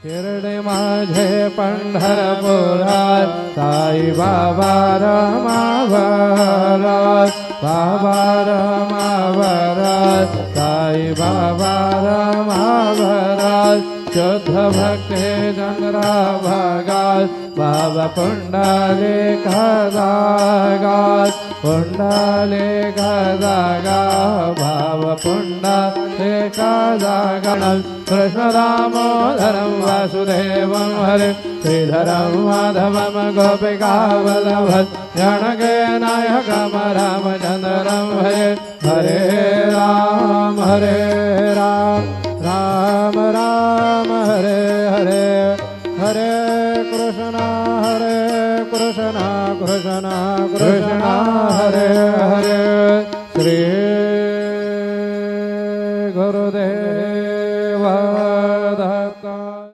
शिर्डी माझे पंढरपुरात साई बाबा रमावरात बाबा रमावरात साई बाबा रमावरात शुद्ध भक्ती चंद्रा भागात बाबा पुंडलिक जागात पुंडलिक जागा भाव पुंडलिक जागा कृष्ण दामोदरं वासुदेवं हरे श्रीधरं माधवं गोपिकावल्लभं जनकनायकं रामचन्द्रं हरे हरे राम राम राम हरे हरे हरे कृष्ण कृष्ण कृष्ण हरे हरे